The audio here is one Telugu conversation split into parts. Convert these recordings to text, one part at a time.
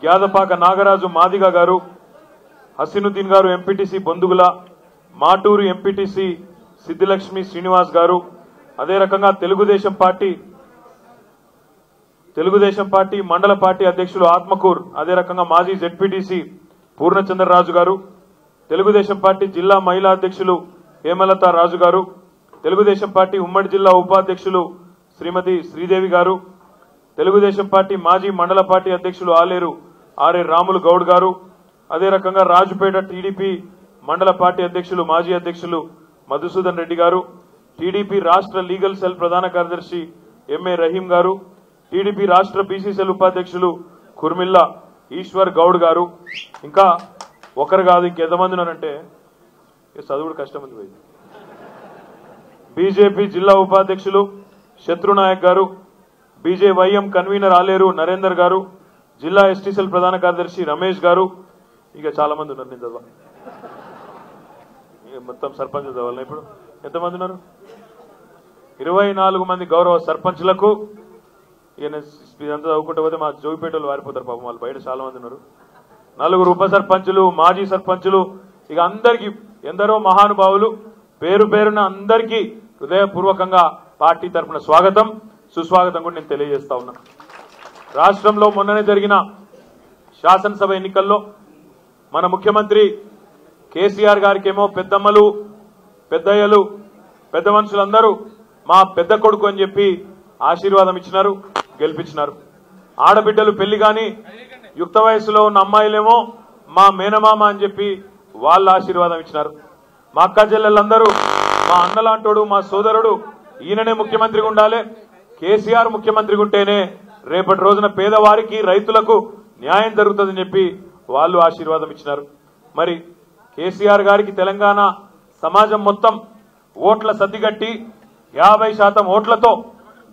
గ్యాదపాక నాగరాజు మాదిగ గారు, హసీనుద్దీన్ గారు ఎంపీటీసీ బొందుగుల, మాటూరు ఎంపీటీసీ సిద్ధిలక్ష్మి శ్రీనివాస్ గారు, అదే రకంగా తెలుగుదేశం పార్టీ మండల పార్టీ అధ్యక్షులు ఆత్మకూర్, అదే రకంగా మాజీ జెడ్పీటీసీ పూర్ణచంద్రరాజు గారు, తెలుగుదేశం పార్టీ జిల్లా మహిళా అధ్యక్షులు హేమలత రాజు గారు, తెలుగుదేశం పార్టీ ఉమ్మడి జిల్లా ఉపాధ్యక్షులు శ్రీమతి శ్రీదేవి గారు, తెలుగుదేశం పార్టీ మాజీ మండల పార్టీ అధ్యక్షులు ఆలేరు ఆర్ఏ రాములు గౌడ్ గారు, అదే రకంగా రాజుపేట టీడీపీ మండల పార్టీ అధ్యక్షులు మాజీ అధ్యక్షులు మధుసూదన్ రెడ్డి గారు, టీడీపీ రాష్ట్ర లీగల్ సెల్ ప్రధాన కార్యదర్శి ఎంఏ రహీం గారు, టీడీపీ రాష్ట్ర బీసీ సెల్ ఉపాధ్యక్షులు కుర్మిల్లా ఈశ్వర్ గౌడ్ గారు, ఇంకా ఒకరు కాదు ఇంకెంతమంది ఉన్నారంటే చదువుడు కష్టం ఉంది. బీజేపీ జిల్లా ఉపాధ్యక్షులు శత్రునాయక్ గారు, బీజేవైఎం కన్వీనర్ ఆలేరు నరేందర్ గారు, జిల్లా ఎస్టీ సెల్ ప్రధాన కార్యదర్శి రమేష్ గారు, ఇక చాలా మంది ఉన్నారు. నేను చదవ మొత్తం సర్పంచ్ చదవాలి. ఇప్పుడు ఎంతమంది ఉన్నారు? 24 మంది గౌరవ సర్పంచ్లకు. ఇదంతా చదువుకుంటే పోతే మా జోగిపేటలు వారిపోతారు పాపం, వాళ్ళు బయట చాలా మంది ఉన్నారు. 4 ఉప సర్పంచులు, మాజీ సర్పంచులు, ఇక అందరికీ ఎందరో మహానుభావులు, పేరు పేరున అందరికీ హృదయపూర్వకంగా పార్టీ తరఫున స్వాగతం సుస్వాగతం కూడా నేను తెలియజేస్తా ఉన్నా. రాష్ట్రంలో మొన్ననే జరిగిన శాసనసభ ఎన్నికల్లో మన ముఖ్యమంత్రి కేసీఆర్ గారికేమో పెద్దమ్మలు, పెద్దయ్యలు, పెద్ద మనుషులందరూ మా పెద్ద కొడుకు అని చెప్పి ఆశీర్వాదం ఇచ్చినారు, గెలిపించినారు. ఆడబిడ్డలు పెళ్లి కాని యుక్త వయసులో ఉన్న అమ్మాయిలేమో మా మేనమామ అని చెప్పి వాళ్ళ ఆశీర్వాదం ఇచ్చినారు. మా అక్క చెల్లెళ్ళందరూ మా అన్నలాంటోడు, మా సోదరుడు, ఈయననే ముఖ్యమంత్రిగా ఉండాలి, కేసీఆర్ ముఖ్యమంత్రిగా ఉంటేనే రేపటి రోజున పేదవారికి రైతులకు న్యాయం జరుగుతుందని చెప్పి వాళ్ళు ఆశీర్వాదం ఇచ్చినారు. మరి కేసీఆర్ గారికి తెలంగాణ సమాజం మొత్తం ఓట్ల సద్దిగట్టి 50% ఓట్లతో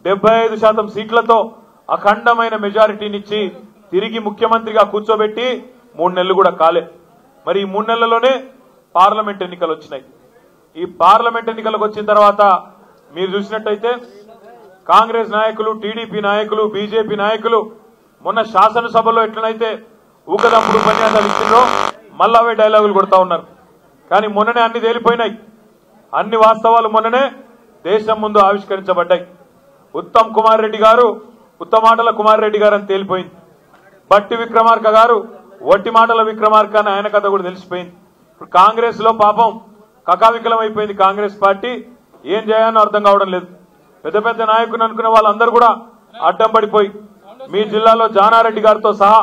75% సీట్లతో అఖండమైన మెజారిటీనిచ్చి తిరిగి ముఖ్యమంత్రిగా కూర్చోబెట్టి 3 నెలలు కూడా కాలే. మరి ఈ 3 నెలల్లోనే పార్లమెంట్ ఎన్నికలు వచ్చినాయి. ఈ పార్లమెంట్ ఎన్నికలకు వచ్చిన తర్వాత మీరు చూసినట్టయితే కాంగ్రెస్ నాయకులు, టీడీపీ నాయకులు, బీజేపీ నాయకులు మొన్న శాసనసభలో ఎట్లనైతే ఊకదంపుడు ఉపన్యాసాలు ఇచ్చిండ్రో మళ్ళా అవే డైలాగులు కొడతా ఉన్నారు. కానీ మొన్ననే అన్ని తేలిపోయినాయి, అన్ని వాస్తవాలు మొన్ననే దేశం ముందు ఆవిష్కరించబడ్డాయి. ఉత్తమ్ కుమార్ రెడ్డి గారు ఉత్తమాటల కుమార్ రెడ్డి గారు అని తేలిపోయింది. బట్టి విక్రమార్క గారు వట్టి మాటల విక్రమార్క అని ఆయన కథ కూడా తెలిసిపోయింది. ఇప్పుడు కాంగ్రెస్ లో పాపం కకావికలం అయిపోయింది కాంగ్రెస్ పార్టీ, ఏం చేయాలో అర్థం కావడం లేదు. పెద్ద పెద్ద నాయకులు అనుకున్న వాళ్ళందరూ కూడా అడ్డం పడిపోయి మీ జిల్లాలో జానారెడ్డి గారితో సహా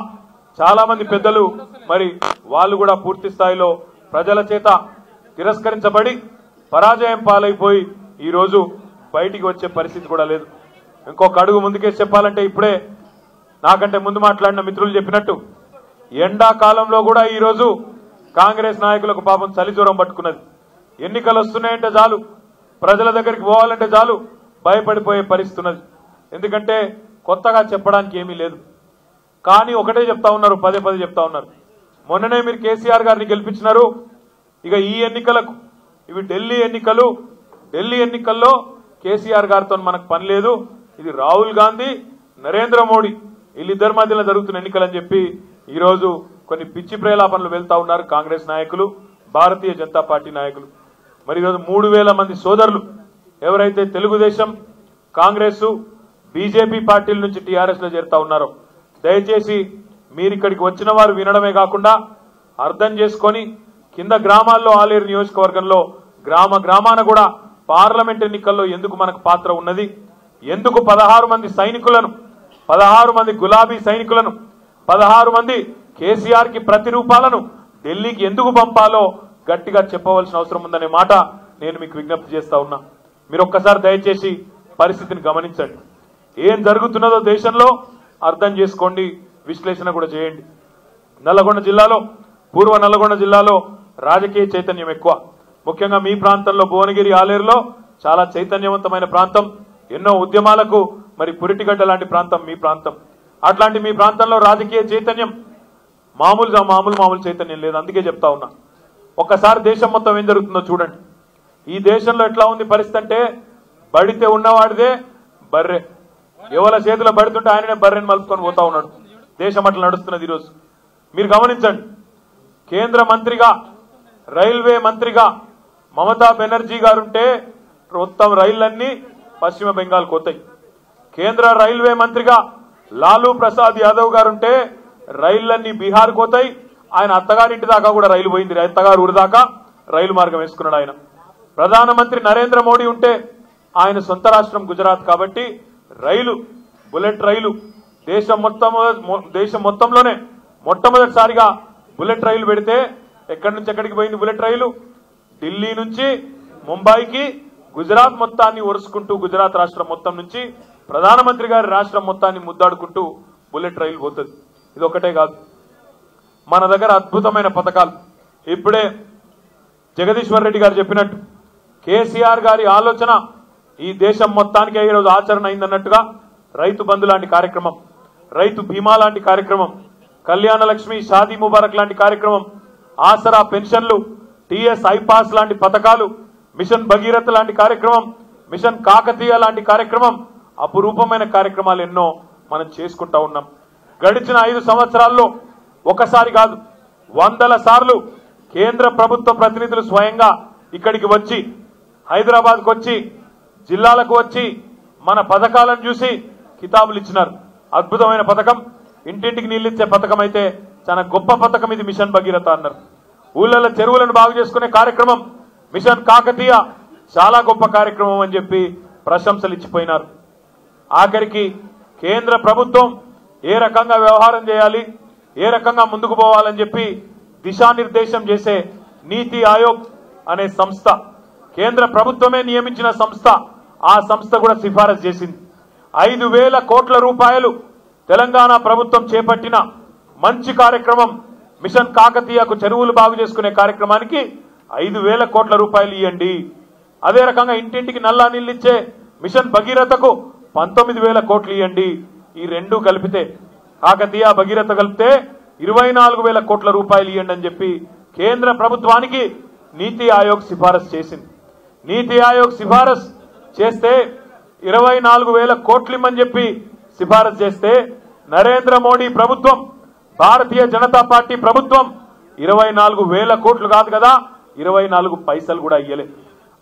చాలా మంది పెద్దలు మరి వాళ్ళు కూడా పూర్తి స్థాయిలో ప్రజల చేత తిరస్కరించబడి పరాజయం పాలైపోయి ఈ రోజు బయటికి వచ్చే పరిస్థితి కూడా లేదు. ఇంకొక అడుగు ముందుకేసి చెప్పాలంటే ఇప్పుడే నాకంటే ముందు మాట్లాడిన మిత్రులు చెప్పినట్టు ఎండాకాలంలో కూడా ఈ రోజు కాంగ్రెస్ నాయకులకు పాపం చలి జ్వరం పట్టుకున్నది. ఎన్నికలు వస్తున్నాయంటే చాలు, ప్రజల దగ్గరికి పోవాలంటే చాలు భయపడిపోయే పరిస్థితి ఉన్నది. ఎందుకంటే కొత్తగా చెప్పడానికి ఏమీ లేదు. కానీ ఒకటే చెప్తా ఉన్నారు, పదే పదే చెప్తా ఉన్నారు. మొన్ననే మీరు కేసీఆర్ గారిని గెలిపించినారు, ఇక ఈ ఎన్నికలకు ఇవి ఢిల్లీ ఎన్నికలు, ఢిల్లీ ఎన్నికల్లో కేసీఆర్ గారితో మనకు పని లేదు, ఇది రాహుల్ గాంధీ, నరేంద్ర మోడీ వీళ్ళిద్దరి మధ్యలో జరుగుతున్న ఎన్నికలని చెప్పి ఈరోజు కొన్ని పిచ్చి ప్రేలాపనలు వెళ్తా ఉన్నారు కాంగ్రెస్ నాయకులు, భారతీయ జనతా పార్టీ నాయకులు. మరి ఈరోజు 3000 మంది సోదరులు ఎవరైతే తెలుగుదేశం, కాంగ్రెస్, బీజేపీ పార్టీల నుంచి టీఆర్ఎస్ లో చేరుతా ఉన్నారో దయచేసి మీరు ఇక్కడికి వచ్చిన వారు వినడమే కాకుండా అర్థం చేసుకొని కింద గ్రామాల్లో ఆలేరు నియోజకవర్గంలో గ్రామాన కూడా పార్లమెంట్ ఎన్నికల్లో ఎందుకు మనకు పాత్ర ఉన్నది, ఎందుకు 16 మంది సైనికులను, 16 మంది గులాబీ సైనికులను, 16 మంది కేసీఆర్ కి ప్రతిరూపాలను ఢిల్లీకి ఎందుకు పంపాలో గట్టిగా చెప్పవలసిన అవసరం ఉందనే మాట నేను మీకు విజ్ఞప్తి చేస్తా ఉన్నా. మీరు ఒక్కసారి దయచేసి పరిస్థితిని గమనించండి, ఏం జరుగుతున్నదో దేశంలో అర్థం చేసుకోండి, విశ్లేషణ కూడా చేయండి. నల్లగొండ జిల్లాలో, పూర్వ నల్లగొండ జిల్లాలో రాజకీయ చైతన్యం ఎక్కువ. ముఖ్యంగా మీ ప్రాంతంలో భువనగిరి, ఆలేరులో చాలా చైతన్యవంతమైన ప్రాంతం, ఎన్నో ఉద్యమాలకు మరి పురిటిగడ్డ లాంటి ప్రాంతం మీ ప్రాంతం. అట్లాంటి మీ ప్రాంతంలో రాజకీయ చైతన్యం మామూలు చైతన్యం లేదు. అందుకే చెప్తా ఉన్నా, ఒక్కసారి దేశం మొత్తం ఏం జరుగుతుందో చూడండి. ఈ దేశంలో ఎట్లా ఉంది పరిస్థితి అంటే బడితే ఉన్నవాడిదే బర్రె, ఎవరి చేతిలో బడుతుంటే ఆయననే బర్రెని మలుపుకొని పోతా ఉన్నాడు. దేశం అట్లా నడుస్తున్నది ఈరోజు. మీరు గమనించండి, కేంద్ర మంత్రిగా రైల్వే మంత్రిగా మమతా బెనర్జీ గారుంటే మొత్తం రైళ్లన్నీ పశ్చిమ బెంగాల్ పోతాయి. కేంద్ర రైల్వే మంత్రిగా లాలూ ప్రసాద్ యాదవ్ గారుంటే రైళ్లన్నీ బీహార్ పోతాయి. ఆయన అత్తగారింటి దాకా కూడా రైలు పోయింది, అత్తగారు ఊరి దాకా రైలు మార్గం వేసుకున్నాడు ఆయన. ప్రధానమంత్రి నరేంద్ర మోడీ ఉంటే ఆయన సొంత రాష్ట్రం గుజరాత్ కాబట్టి రైలు, బుల్లెట్ రైలు దేశం మొత్తంలోనే మొట్టమొదటిసారిగా బుల్లెట్ రైలు పెడితే ఎక్కడి నుంచి ఎక్కడికి పోయింది బుల్లెట్ రైలు? ఢిల్లీ నుంచి ముంబైకి గుజరాత్ మొత్తాన్ని ఒరుసుకుంటూ గుజరాత్ రాష్ట్రం మొత్తం నుంచి ప్రధానమంత్రి గారి రాష్ట్రం మొత్తాన్ని ముద్దాడుకుంటూ బుల్లెట్ రైలు పోతుంది. ఇది ఒకటే కాదు, మన దగ్గర అద్భుతమైన పథకాలు. ఇప్పుడే జగదీశ్వర్ రెడ్డి గారు చెప్పినట్టు కేసీఆర్ గారి ఆలోచన ఈ దేశం మొత్తానికి ఈరోజు ఆచరణ అయిందన్నట్టుగా రైతు బంధు లాంటి కార్యక్రమం, రైతు బీమా లాంటి కార్యక్రమం, కళ్యాణ లక్ష్మి, షాదీ ముబారక్ లాంటి కార్యక్రమం, ఆసరా పెన్షన్లు, టీఎస్ ఐపాస్ లాంటి పథకాలు, మిషన్ భగీరథ లాంటి కార్యక్రమం, మిషన్ కాకతీయ లాంటి కార్యక్రమం, అపురూపమైన కార్యక్రమాలు ఎన్నో మనం చేసుకుంటా ఉన్నాం. గడిచిన 5 సంవత్సరాల్లో ఒకసారి కాదు 100ల సార్లు కేంద్ర ప్రభుత్వ ప్రతినిధులు స్వయంగా ఇక్కడికి వచ్చి, హైదరాబాద్కు వచ్చి, జిల్లాలకు వచ్చి మన పథకాలను చూసి కితాబులు ఇచ్చినారు. అద్భుతమైన పథకం, ఇంటింటికి నీళ్ళిచ్చే పథకం అయితే చాలా గొప్ప పథకం ఇది మిషన్ భగీరథ అన్నారు. ఊళ్ళలో చెరువులను బాగు చేసుకునే కార్యక్రమం మిషన్ కాకతీయ చాలా గొప్ప కార్యక్రమం అని చెప్పి ప్రశంసలు ఇచ్చిపోయినారు. ఆఖరికి కేంద్ర ప్రభుత్వం ఏ రకంగా వ్యవహారం చేయాలి, ఏ రకంగా ముందుకు పోవాలని చెప్పి దిశానిర్దేశం చేసే నీతి ఆయోగ్ అనే సంస్థ, కేంద్ర ప్రభుత్వమే నియమించిన సంస్థ, ఆ సంస్థ కూడా సిఫారసు చేసింది. 5,000 కోట్ల రూపాయలు తెలంగాణ ప్రభుత్వం చేపట్టిన మంచి కార్యక్రమం మిషన్ కాకతీయకు చెరువులు బాగు చేసుకునే కార్యక్రమానికి 5,000 కోట్ల రూపాయలు ఇవ్వండి. అదే రకంగా ఇంటింటికి నల్లా నీళ్ళిచ్చే మిషన్ భగీరథకు 19,000 కోట్లు ఇవ్వండి. ఈ రెండు కలిపితే, కాకతీయ భగీరథ కలిపితే 24,000 కోట్ల రూపాయలు ఇవ్వండి అని చెప్పి కేంద్ర ప్రభుత్వానికి నీతి ఆయోగ్ సిఫారసు చేసింది. నీతి ఆయోగ్ సిఫారసు చేస్తే 24,000 కోట్లు ఇమ్మని చెప్పి సిఫారసు చేస్తే నరేంద్ర మోడీ ప్రభుత్వం, భారతీయ జనతా పార్టీ ప్రభుత్వం 24,000 కోట్లు కాదు కదా, 24 పైసలు కూడా ఇయ్యలే.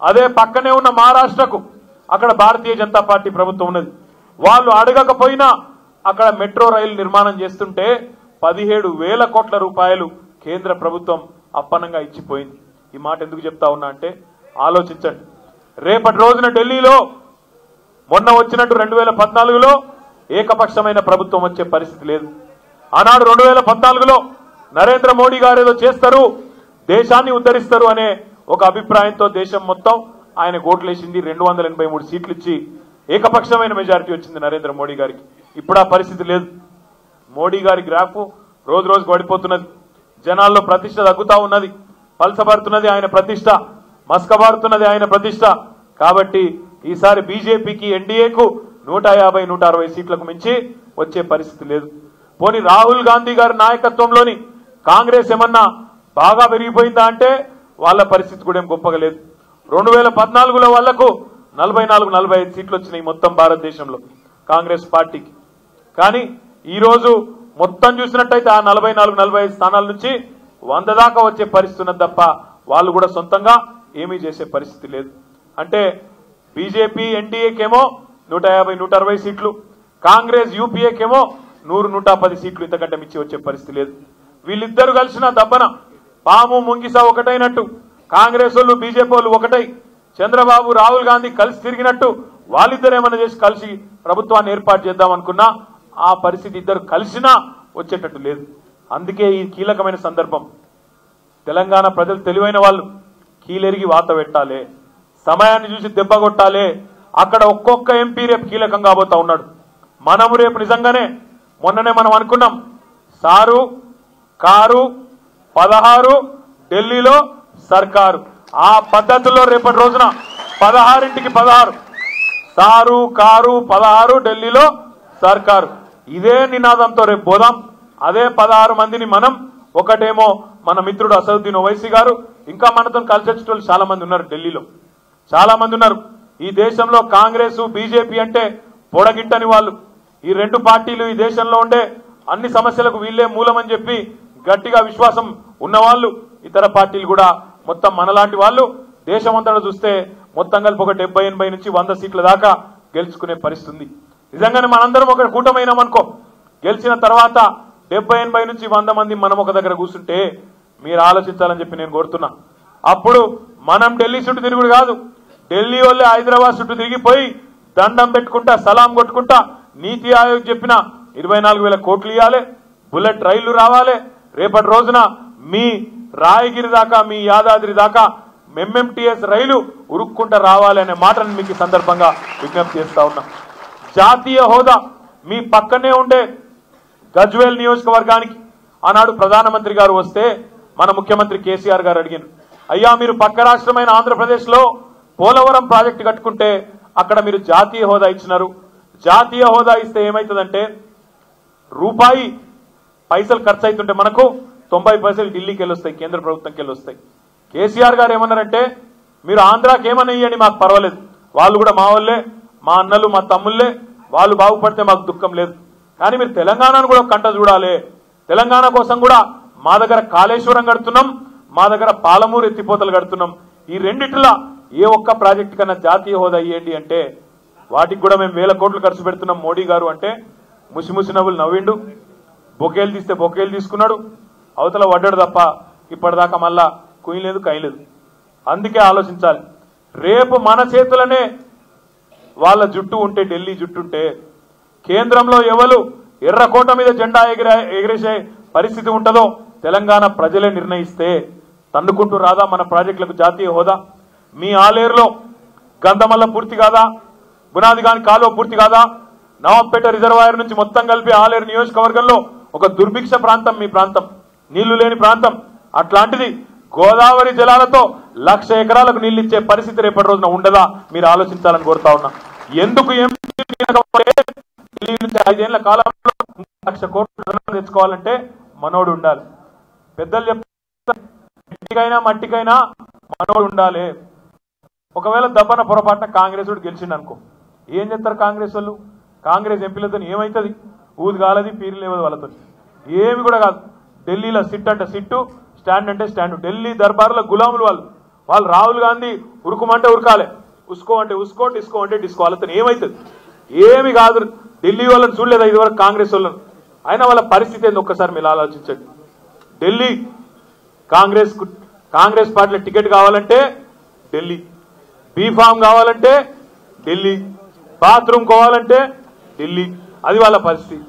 అదే పక్కనే ఉన్న మహారాష్ట్రకు, అక్కడ భారతీయ జనతా పార్టీ ప్రభుత్వం ఉన్నది, వాళ్ళు అడగకపోయినా అక్కడ మెట్రో రైలు నిర్మాణం చేస్తుంటే 17,000 కోట్ల రూపాయలు కేంద్ర ప్రభుత్వం అప్పనంగా ఇచ్చిపోయింది. ఈ మాట ఎందుకు చెప్తా ఉన్నా అంటే ఆలోచించండి. రేపటి రోజున ఢిల్లీలో మొన్న వచ్చినట్టు 2014లో ఏకపక్షమైన ప్రభుత్వం వచ్చే పరిస్థితి లేదు. ఆనాడు 2014లో నరేంద్ర మోడీ గారు ఏదో చేస్తారు, దేశాన్ని ఉద్ధరిస్తారు అనే ఒక అభిప్రాయంతో దేశం మొత్తం ఆయన ఓట్లేసింది. 283 సీట్లు ఇచ్చి ఏకపక్షమైన మెజారిటీ వచ్చింది నరేంద్ర మోడీ గారికి. ఇప్పుడు ఆ పరిస్థితి లేదు. మోడీ గారి గ్రాఫ్ రోజు రోజు పడిపోతున్నది, జనాల్లో ప్రతిష్ట తగ్గుతా ఉన్నది, పలసబారుతున్నది ఆయన ప్రతిష్ట, మస్కబారుతున్నది ఆయన ప్రతిష్ట. కాబట్టి ఈసారి బీజేపీకి, ఎన్డీఏకు 150-160 సీట్లకు మించి వచ్చే పరిస్థితి లేదు. పోనీ రాహుల్ గాంధీ గారి నాయకత్వంలోని కాంగ్రెస్ ఏమన్నా బాగా పెరిగిపోయిందా అంటే వాళ్ళ పరిస్థితి కూడా ఏం గొప్పగా లేదు. 2014లో వాళ్లకు 44-45 సీట్లు వచ్చినాయి మొత్తం భారతదేశంలో కాంగ్రెస్ పార్టీకి. కానీ ఈరోజు మొత్తం చూసినట్టయితే ఆ 44-45 స్థానాల నుంచి 100 దాకా వచ్చే పరిస్థితి ఉన్నది తప్ప వాళ్ళు కూడా సొంతంగా ఏమీ చేసే పరిస్థితి లేదు. అంటే బీజేపీ, ఎన్డీఏకేమో 150-160 సీట్లు, కాంగ్రెస్ యూపీఏకేమో 100-110 సీట్లు, ఇంతకంటే మించి వచ్చే పరిస్థితి లేదు. వీళ్ళిద్దరు కలిసిన దబ్బన పాము ముంగిస ఒకటైనట్టు, కాంగ్రెస్ వాళ్ళు బీజేపీ వాళ్ళు ఒకటై, చంద్రబాబు రాహుల్ గాంధీ కలిసి తిరిగినట్టు వాళ్ళిద్దరు ఏమైనా చేసి కలిసి ప్రభుత్వాన్ని ఏర్పాటు చేద్దాం అనుకున్నా ఆ పరిస్థితి ఇద్దరు కలిసినా వచ్చేటట్టు లేదు. అందుకే ఈ కీలకమైన సందర్భం తెలంగాణ ప్రజలు తెలివైన వాళ్ళు కీలెరిగి వాత పెట్టాలి, సమయాన్ని చూసి దెబ్బ కొట్టాలి. అక్కడ ఒక్కొక్క ఎంపీ రేపు కీలకం కాబోతా ఉన్నాడు. మనము రేపు నిజంగానే మొన్ననే మనం అనుకున్నాం, సారు కారు 16 ఢిల్లీలో సర్కారు, ఆ పద్ధతిలో రేపటి రోజున 16ంటికి 16 సారు కారు 16 ఢిల్లీలో సర్కారు, ఇదే నినాదంతో రేపు పోదాం. అదే 16 మందిని మనం, ఒకటేమో మన మిత్రుడు అసదుద్దీన్ ఓవైసీ గారు, ఇంకా మనతో కలిసి వచ్చేటోళ్ళు చాలా మంది ఉన్నారు, ఢిల్లీలో చాలా మంది ఉన్నారు. ఈ దేశంలో కాంగ్రెస్ బీజేపీ అంటే పొడగిట్టని వాళ్ళు, ఈ రెండు పార్టీలు ఈ దేశంలో ఉండే అన్ని సమస్యలకు వీళ్ళే మూలమని చెప్పి గట్టిగా విశ్వాసం ఉన్నవాళ్ళు ఇతర పార్టీలు కూడా మొత్తం మనలాంటి వాళ్ళు దేశమంతటా చూస్తే మొత్తం కలిపి ఒక 70-80 నుంచి 100 సీట్ల దాకా గెలుచుకునే పరిస్థితి. నిజంగానే మనందరం ఒక కూటమైనామనుకో, గెలిచిన తర్వాత 70-80 నుంచి 100 మంది మనం ఒక దగ్గర కూర్చుంటే మీరు ఆలోచించాలని చెప్పి నేను కోరుతున్నా. అప్పుడు మనం ఢిల్లీ చుట్టూ తిరుగుడు కాదు, ఢిల్లీ వాళ్ళే హైదరాబాద్ చుట్టూ తిరిగిపోయి దండం పెట్టుకుంటా సలాం కొట్టుకుంటా నీతి ఆయోగ్ చెప్పిన 24,000 కోట్లు ఇవ్వాలి, బుల్లెట్ రైళ్లు రావాలి, రేపటి రోజున మీ రాయగిరి దాకా మీ యాదాద్రి దాకా ఎంఎంటీఎస్ రైలు ఉరుక్కుంటా రావాలి అనే మాటను మీకు ఈ సందర్భంగా విజ్ఞప్తి చేస్తా ఉన్నా. జాతీయ హోదా మీ పక్కనే ఉండే గజ్వేల్ నియోజకవర్గానికి ఆనాడు ప్రధానమంత్రి గారు వస్తే మన ముఖ్యమంత్రి కేసీఆర్ గారు అడిగారు, అయ్యా మీరు పక్క రాష్ట్రమైన ఆంధ్రప్రదేశ్ లో పోలవరం ప్రాజెక్టు కట్టుకుంటే అక్కడ మీరు జాతీయ హోదా ఇచ్చినారు, జాతీయ హోదా ఇస్తే ఏమైతుందంటే రూపాయి పైసలు ఖర్చు అవుతుంటే మనకు 90 పైసలు ఢిల్లీకి వెళ్ళొస్తాయి, కేంద్ర ప్రభుత్వంకి వెళ్ళొస్తాయి. కేసీఆర్ గారు ఏమన్నారంటే మీరు ఆంధ్రాకి ఏమన్నా ఇవ్వండి మాకు పర్వాలేదు, వాళ్ళు కూడా మా వాళ్ళే, మా అన్నలు మా తమ్ముళ్ళే, వాళ్ళు బాగుపడితే మాకు దుఃఖం లేదు, కానీ మీరు తెలంగాణను కూడా కంట చూడాలి, తెలంగాణ కోసం కూడా మా దగ్గర కాళేశ్వరం కడుతున్నాం, మా దగ్గర పాలమూరు ఎత్తిపోతలు కడుతున్నాం, ఈ రెండిట్లా ఏ ఒక్క ప్రాజెక్టు కన్నా జాతీయ హోదా ఇవ్వండి అంటే వాటికి కూడా మేము 1000 కోట్లు ఖర్చు పెడుతున్నాం మోడీ గారు అంటే ముసిముసి నవ్వులు నవ్విండు, బొకేలు తీస్తే బొకేలు తీసుకున్నాడు, అవతల వడ్డాడు తప్ప ఇప్పటిదాకా మళ్ళా కుయ్యలేదు కయ్యలేదు. అందుకే ఆలోచించాలి, రేపు మన చేతులనే వాళ్ళ జుట్టు ఉంటే, ఢిల్లీ జుట్టు ఉంటే కేంద్రంలో ఎవరు ఎర్రకోట మీద జెండా ఎగిరేసే పరిస్థితి ఉంటుందో తెలంగాణ ప్రజలే నిర్ణయిస్తే తన్నుకుంటూ రాదా మన ప్రాజెక్టులకు జాతీయ హోదా? మీ ఆలేరులో గంధమల్ల పూర్తి కాదా, బునాది గాని కాలువ పూర్తి కాదా, నవాబ్పేట రిజర్వాయర్ నుంచి మొత్తం కలిపి ఆలేరు నియోజకవర్గంలో ఒక దుర్భిక్ష ప్రాంతం మీ ప్రాంతం, నీళ్లు లేని ప్రాంతం, అట్లాంటిది గోదావరి జలాలతో 1,00,000 ఎకరాలకు నీళ్లు ఇచ్చే పరిస్థితి రేపటి రోజున ఉండదా మీరు ఆలోచించాలని కోరుతా ఉన్నా. ఎందుకు ఢిల్లీ నుంచి 5 ఏళ్ల కాలంలో 1,00,000 కోట్లు తెచ్చుకోవాలంటే మనోడు ఉండాలి. పెద్దలు చెప్తారు మట్టికైనా మట్టికైనా మనోడు ఉండాలి. ఒకవేళ దబ్బన పొరపాటున కాంగ్రెస్ గెలిచిండు అనుకో, ఏం చేస్తారు కాంగ్రెస్ వాళ్ళు? కాంగ్రెస్ ఎంపీలతో ఏమవుతుంది? ఊది కాలది పీరు లేవదు వాళ్ళతో, ఏమి కూడా కాదు. ఢిల్లీలో సిట్ అంటే సిట్టు, స్టాండ్ అంటే స్టాండ్. ఢిల్లీ దర్బార్లో గులాములు వాళ్ళు రాహుల్ గాంధీ ఉరుకుమంటే ఉరకాలి, ఉసుకో అంటే ఉసుకో, డిస్కో అంటే డిస్కో, వాళ్ళతో ఏమవుతుంది? ఏమి కాదు. ఢిల్లీ వాళ్ళని చూడలేదు ఇదివరకు కాంగ్రెస్ వాళ్ళను, అయినా వాళ్ళ పరిస్థితి ఏంది ఒక్కసారి మీరు ఆలోచించండి. ఢిల్లీ కాంగ్రెస్ పార్టీలో టికెట్ కావాలంటే ఢిల్లీ, బీఫామ్ కావాలంటే ఢిల్లీ, బాత్రూమ్ కావాలంటే ఢిల్లీ, అది వాళ్ళ పరిస్థితి.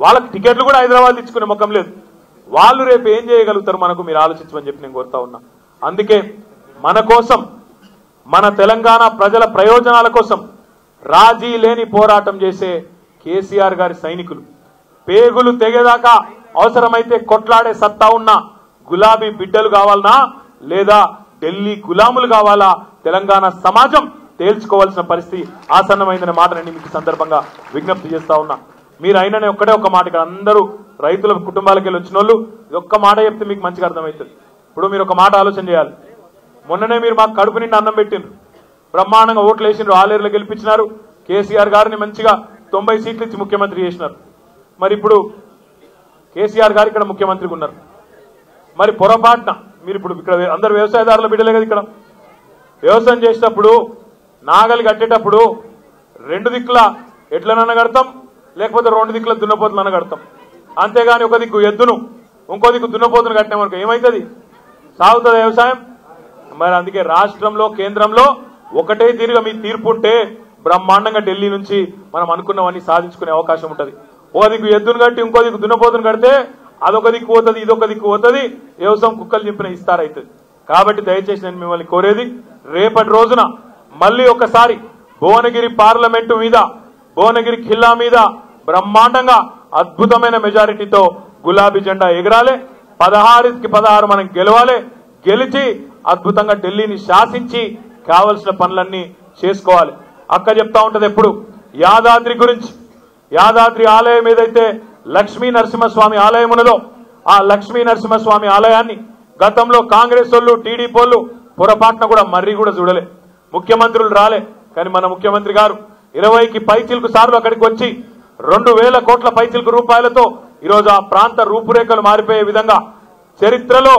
వాళ్ళకి టికెట్లు కూడా హైదరాబాద్ ఇచ్చుకునే ముఖం లేదు. వాళ్ళు రేపు ఏం చేయగలుగుతారు మనకు మీరు ఆలోచించమని చెప్పి నేను కోరుతా ఉన్నా. అందుకే మన కోసం, మన తెలంగాణ ప్రజల ప్రయోజనాల కోసం రాజీ లేని పోరాటం చేసే కేసీఆర్ గారి సైనికులు, పేగులు తెగేదాకా అవసరమైతే కొట్లాడే సత్తా ఉన్న గులాబీ బిడ్డలు కావాలనా లేదా ఢిల్లీ గులాములు కావాలా? తెలంగాణ సమాజం తేల్చుకోవాల్సిన పరిస్థితి ఆసన్నమైందనే మాట నేను మీకు సందర్భంగా విజ్ఞప్తి చేస్తా ఉన్నా. మీరు అయిననే ఒక్కడే ఒక మాట, ఇక్కడ అందరూ రైతుల కుటుంబాలకి వెళ్ళి వచ్చిన వాళ్ళు ఒక్క మాట చెప్తే మీకు మంచిగా అర్థమవుతుంది. ఇప్పుడు మీరు ఒక మాట ఆలోచన చేయాలి. మొన్ననే మీరు మాకు కడుపు నిండా అన్నం పెట్టిండ్రు, బ్రహ్మాండంగా ఓట్లు వేసిండ్రు, ఆలేరులో గెలిపించినారు, కేసీఆర్ గారిని మంచిగా 90 సీట్లు ఇచ్చి ముఖ్యమంత్రి చేసినారు. మరి ఇప్పుడు కేసీఆర్ గారు ఇక్కడ ముఖ్యమంత్రిగా ఉన్నారు. మరి పొరపాటున మీరు ఇప్పుడు ఇక్కడ అందరు వ్యవసాయదారుల బిడ్డలే కదా, ఇక్కడ వ్యవసాయం చేసేటప్పుడు నాగలి కట్టేటప్పుడు 2 దిక్కుల ఎట్లనన్నా కడతాం, లేకపోతే 2 దిక్కుల దున్నపోతులన్నా కడతాం. అంతేగాని ఒక దిక్కు ఎద్దును ఇంకో దిక్కు దున్నపోతును కట్టినామనుకో ఏమవుతుంది? సాగుతుంది వ్యవసాయం? మరి అందుకే రాష్ట్రంలో కేంద్రంలో ఒకటే తీరుగా మీ తీర్పు ఉంటే బ్రహ్మాండంగా ఢిల్లీ నుంచి మనం అనుకున్నవన్నీ సాధించుకునే అవకాశం ఉంటుంది. ఓ దిక్కు ఎద్దును కట్టి ఇంకో దిక్కు దున్నపోతును కడితే అదొక దిక్కు పోతుంది, ఇదొక దిక్కు పోతుంది, వ్యవసాయం కుక్కలు చింపిన ఇస్తారైతుంది. కాబట్టి దయచేసి నేను మిమ్మల్ని కోరేది, రేపటి రోజున మళ్ళీ ఒకసారి భువనగిరి పార్లమెంటు మీద, భువనగిరి ఖిల్లా మీద బ్రహ్మాండంగా అద్భుతమైన మెజారిటీతో గులాబీ జెండా ఎగరాలి. 16కి 16 మనం గెలవాలి. గెలిచి అద్భుతంగా ఢిల్లీని శాసించి కావలసిన పనులన్నీ చేసుకోవాలి. అక్క చెప్తా ఉంటది ఎప్పుడు యాదాద్రి గురించి. యాదాద్రి ఆలయం ఏదైతే లక్ష్మీ నరసింహస్వామి ఆలయం ఉన్నదో ఆ లక్ష్మీ నరసింహస్వామి ఆలయాన్ని గతంలో కాంగ్రెస్ వాళ్ళు, టీడీపీ వాళ్ళు పొరపాటున కూడా మర్రి కూడా చూడలే, ముఖ్యమంత్రులు రాలే. కానీ మన ముఖ్యమంత్రి గారు 20కి పైచిలకు సార్లు అక్కడికి వచ్చి 2,000 కోట్ల పైచిలకు రూపాయలతో ఈరోజు ఆ ప్రాంత రూపురేఖలు మారిపోయే విధంగా చరిత్రలో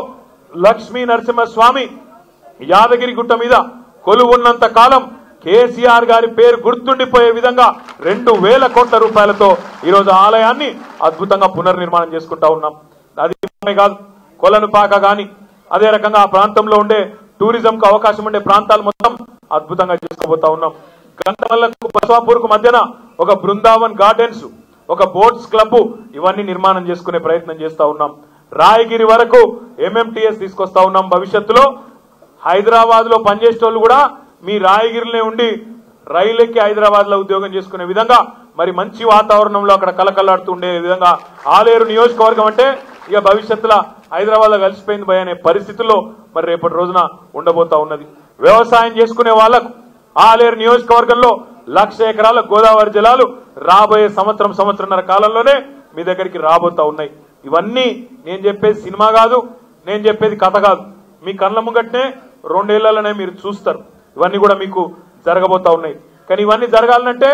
లక్ష్మీ నరసింహస్వామి యాదగిరి గుట్ట మీద కొలువున్నంత కాలం కేసీఆర్ గారి పేరు గుర్తుండిపోయే విధంగా 2,000 కోట్ల రూపాయలతో ఈరోజు ఆలయాన్ని అద్భుతంగా పునర్నిర్మాణం చేసుకుంటా ఉన్నాం. అది కాదు, కొలనుపాక గాని అదే రకంగా ఆ ప్రాంతంలో ఉండే టూరిజంకు అవకాశం ఉండే ప్రాంతాలు మొత్తం అద్భుతంగా చేసుకోబోతా ఉన్నాం. గంధమల్లకు బసవాపూర్కు మధ్యన ఒక బృందావన్ గార్డెన్స్, ఒక బోట్స్ క్లబ్ ఇవన్నీ నిర్మాణం చేసుకునే ప్రయత్నం చేస్తా ఉన్నాం. రాయగిరి వరకు ఎంఎంటీఎస్ తీసుకొస్తా ఉన్నాం. భవిష్యత్తులో హైదరాబాద్ లో పనిచేసే వాళ్ళు కూడా మీ రాయగిరిలో ఉండి రైలు ఎక్కి హైదరాబాద్ లో ఉద్యోగం చేసుకునే విధంగా మరి మంచి వాతావరణంలో అక్కడ కలకల్లాడుతూ ఉండే విధంగా ఆలేరు నియోజకవర్గం అంటే ఇక భవిష్యత్తులో హైదరాబాద్ లో కలిసిపోయింది భయ అనే పరిస్థితుల్లో మరి రేపటి రోజున ఉండబోతా ఉన్నది. వ్యవసాయం చేసుకునే వాళ్లకు ఆలేరు నియోజకవర్గంలో 1,00,000 ఎకరాల గోదావరి జలాలు రాబోయే సంవత్సరంన్నర కాలంలోనే మీ దగ్గరికి రాబోతా ఉన్నాయి. ఇవన్నీ నేను చెప్పేది సినిమా కాదు, నేను చెప్పేది కథ కాదు. మీ కళ్ళ ముంగట్నే 2 ఏళ్లలోనే మీరు చూస్తారు. ఇవన్నీ కూడా మీకు జరగబోతా ఉన్నాయి. కానీ ఇవన్నీ జరగాలంటే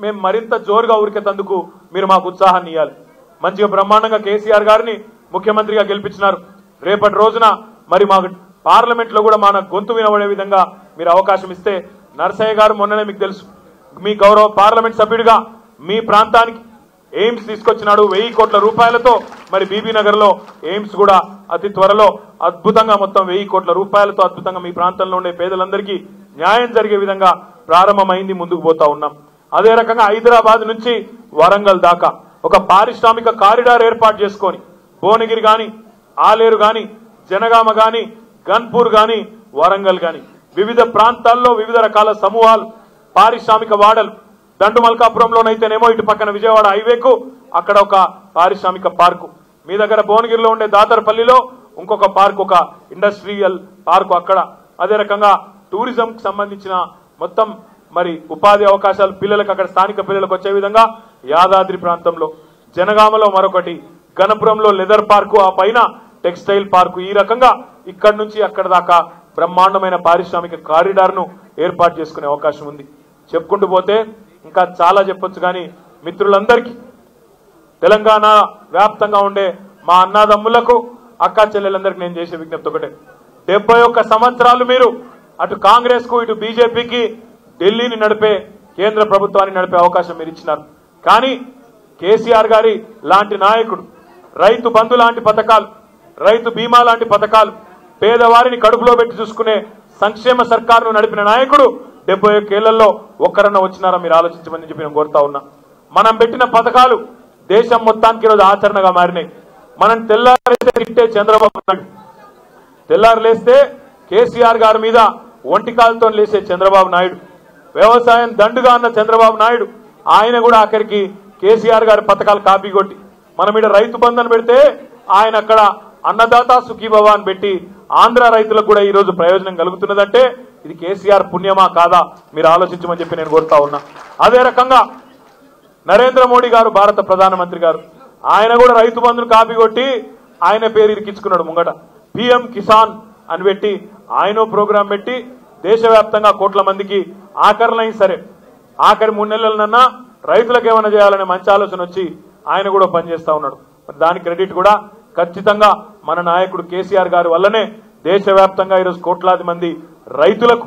మేము మరింత జోరుగా ఉరికేందుకు మీరు మాకు ఉత్సాహాన్ని ఇవ్వాలి. మంచిగా బ్రహ్మాండంగా కేసీఆర్ గారిని ముఖ్యమంత్రిగా గెలిపించినారు. రేపటి రోజున మరి మాకు పార్లమెంట్ లో కూడా మన గొంతు వినబడే విధంగా మీరు అవకాశం ఇస్తే, నరసయ్య గారు మొన్ననే మీకు తెలుసు మీ గౌరవ పార్లమెంట్ సభ్యుడిగా మీ ప్రాంతానికి ఎయిమ్స్ తీసుకొచ్చినాడు 1,000 కోట్ల రూపాయలతో. మరి బీబీ నగర్ లో ఎయిమ్స్ కూడా అతి త్వరలో అద్భుతంగా మొత్తం 1,000 కోట్ల రూపాయలతో అద్భుతంగా మీ ప్రాంతంలో ఉండే పేదలందరికీ న్యాయం జరిగే విధంగా ప్రారంభమైంది, ముందుకు పోతా ఉన్నాం. అదే రకంగా హైదరాబాద్ నుంచి వరంగల్ దాకా ఒక పారిశ్రామిక కారిడార్ ఏర్పాటు చేసుకొని భువనగిరి గాని, ఆలేరు గాని, జనగామ గాని, గన్పూర్ గాని, వరంగల్ గాని వివిధ ప్రాంతాల్లో వివిధ రకాల సమూహాలు, పారిశ్రామిక వాడలు, దండుమల్కాపురంలోనైతేనేమో ఇటు పక్కన విజయవాడ హైవేకు అక్కడ ఒక పారిశ్రామిక పార్కు, మీ దగ్గర భువనగిరిలో ఉండే దాతరపల్లిలో ఇంకొక పార్కు, ఒక ఇండస్ట్రియల్ పార్కు అక్కడ. అదే రకంగా టూరిజం కు సంబంధించిన మొత్తం మరి ఉపాధి అవకాశాలు పిల్లలకు అక్కడ స్థానిక పిల్లలకు వచ్చే విధంగా యాదాద్రి ప్రాంతంలో, జనగామలో మరొకటి, గణపురంలో లెదర్ పార్కు, ఆ పైన టెక్స్టైల్ పార్కు. ఈ రకంగా ఇక్కడ నుంచి అక్కడ దాకా బ్రహ్మాండమైన పారిశ్రామిక కారిడార్ ను ఏర్పాటు చేసుకునే అవకాశం ఉంది. చెప్పుకుంటూ పోతే ఇంకా చాలా చెప్పొచ్చు. కానీ మిత్రులందరికీ, తెలంగాణ వ్యాప్తంగా ఉండే మా అన్నదమ్ములకు, అక్కా చెల్లెలందరికీ నేను చేసే విజ్ఞప్తి ఒకటే, 71 సంవత్సరాలు మీరు అటు కాంగ్రెస్ కు ఇటు బీజేపీకి ఢిల్లీని నడిపే, కేంద్ర ప్రభుత్వాన్ని నడిపే అవకాశం మీరు ఇచ్చినారు. కానీ కేసీఆర్ గారి లాంటి నాయకుడు రైతు బంధు లాంటి పథకాలు, రైతు బీమా లాంటి పథకాలు, పేదవారిని కడుపులో పెట్టి చూసుకునే సంక్షేమ సర్కారును నడిపిన నాయకుడు 71 ఏళ్లలో ఒక్కరన్నా వచ్చినారా మీరు ఆలోచించమని చెప్పి నేను కోరుతా ఉన్నా. మనం పెట్టిన పథకాలు దేశం మొత్తానికి ఈరోజు ఆచరణగా మారినాయి. మనం తెల్లారిస్తే చంద్రబాబు నాయుడు, తెల్లారు లేస్తే కేసీఆర్ గారి మీద ఒంటికాలతో లేసే చంద్రబాబు నాయుడు, వ్యవసాయం దండుగా అన్న చంద్రబాబు నాయుడు, ఆయన కూడా ఆఖరికి కేసీఆర్ గారి పథకాలు కాపీ కొట్టి మనం ఇక్కడ రైతు బంధన్ పెడితే ఆయన అక్కడ అన్నదాత సుఖీభవ అని పెట్టి ఆంధ్ర రైతులకు కూడా ఈ రోజు ప్రయోజనం కలుగుతున్నదంటే ఇది కేసీఆర్ పుణ్యమా కాదా మీరు ఆలోచించమని చెప్పి నేను కోరుతా ఉన్నా. అదే రకంగా నరేంద్ర మోడీ గారు, భారత ప్రధానమంత్రి గారు, ఆయన కూడా రైతు బంధును కాపీ కొట్టి ఆయన పేరు ఇరికించుకున్నాడు. ముంగట పిఎం కిసాన్ అని పెట్టి ఆయన ప్రోగ్రాం పెట్టి దేశవ్యాప్తంగా కోట్ల మందికి ఆఖరినైనా సరే ఆఖరి 3 నెలలనన్నా రైతులకు ఏమైనా చేయాలనే మంచి ఆలోచన వచ్చి ఆయన కూడా పనిచేస్తా ఉన్నాడు. దాని క్రెడిట్ కూడా ఖచ్చితంగా మన నాయకుడు కేసీఆర్ గారి వల్లనే దేశవ్యాప్తంగా ఈరోజు కోట్లాది మంది రైతులకు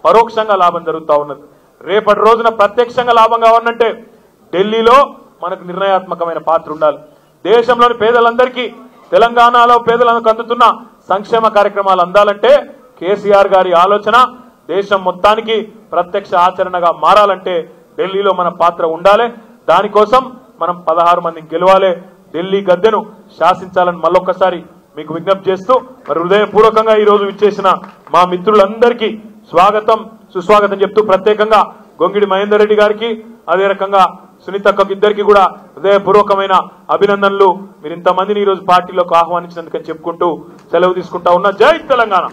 పరోక్షంగా లాభం జరుగుతూ ఉన్నది. రేపటి రోజున ప్రత్యక్షంగా లాభం కావాలంటే ఢిల్లీలో మనకు నిర్ణయాత్మకమైన పాత్ర ఉండాలి. దేశంలోని పేదలందరికీ, తెలంగాణలో పేదలకు అందుతున్న సంక్షేమ కార్యక్రమాలు అందాలంటే కేసీఆర్ గారి ఆలోచన దేశం మొత్తానికి ప్రత్యక్ష ఆచరణగా మారాలంటే ఢిల్లీలో మన పాత్ర ఉండాలి. దానికోసం మనం 16 మందిని గెలవాలి, ఢిల్లీ గద్దెను శాసించాలని మళ్ళొక్కసారి మీకు విజ్ఞప్తి చేస్తూ మరి హృదయపూర్వకంగా ఈ రోజు విచ్చేసిన మా మిత్రులందరికీ స్వాగతం సుస్వాగతం చెప్తూ ప్రత్యేకంగా గొంగిడి మహేందర్ రెడ్డి గారికి, అదే రకంగా సునీతక్కకు ఇద్దరికి కూడా హృదయపూర్వకమైన అభినందనలు. మీరు ఇంతమందిని ఈ రోజు పార్టీలోకి ఆహ్వానించినందుకని చెప్పుకుంటూ సెలవు తీసుకుంటా ఉన్నా. జై తెలంగాణ.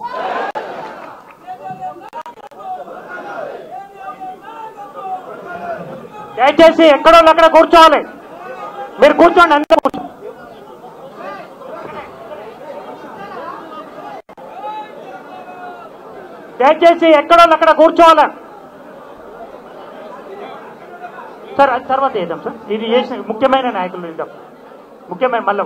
దయచేసి ఎక్కడో అక్కడ కూర్చోవాలి, మీరు కూర్చోండి, అందరూ కూర్చోండి. దయచేసి ఎక్కడో అక్కడ కూర్చోవాలి సార్. అది తర్వాత వేద్దాం సార్, ఇది చేసిన ముఖ్యమైన నాయకులు ఇద్దాం. ముఖ్యమైన మళ్ళీ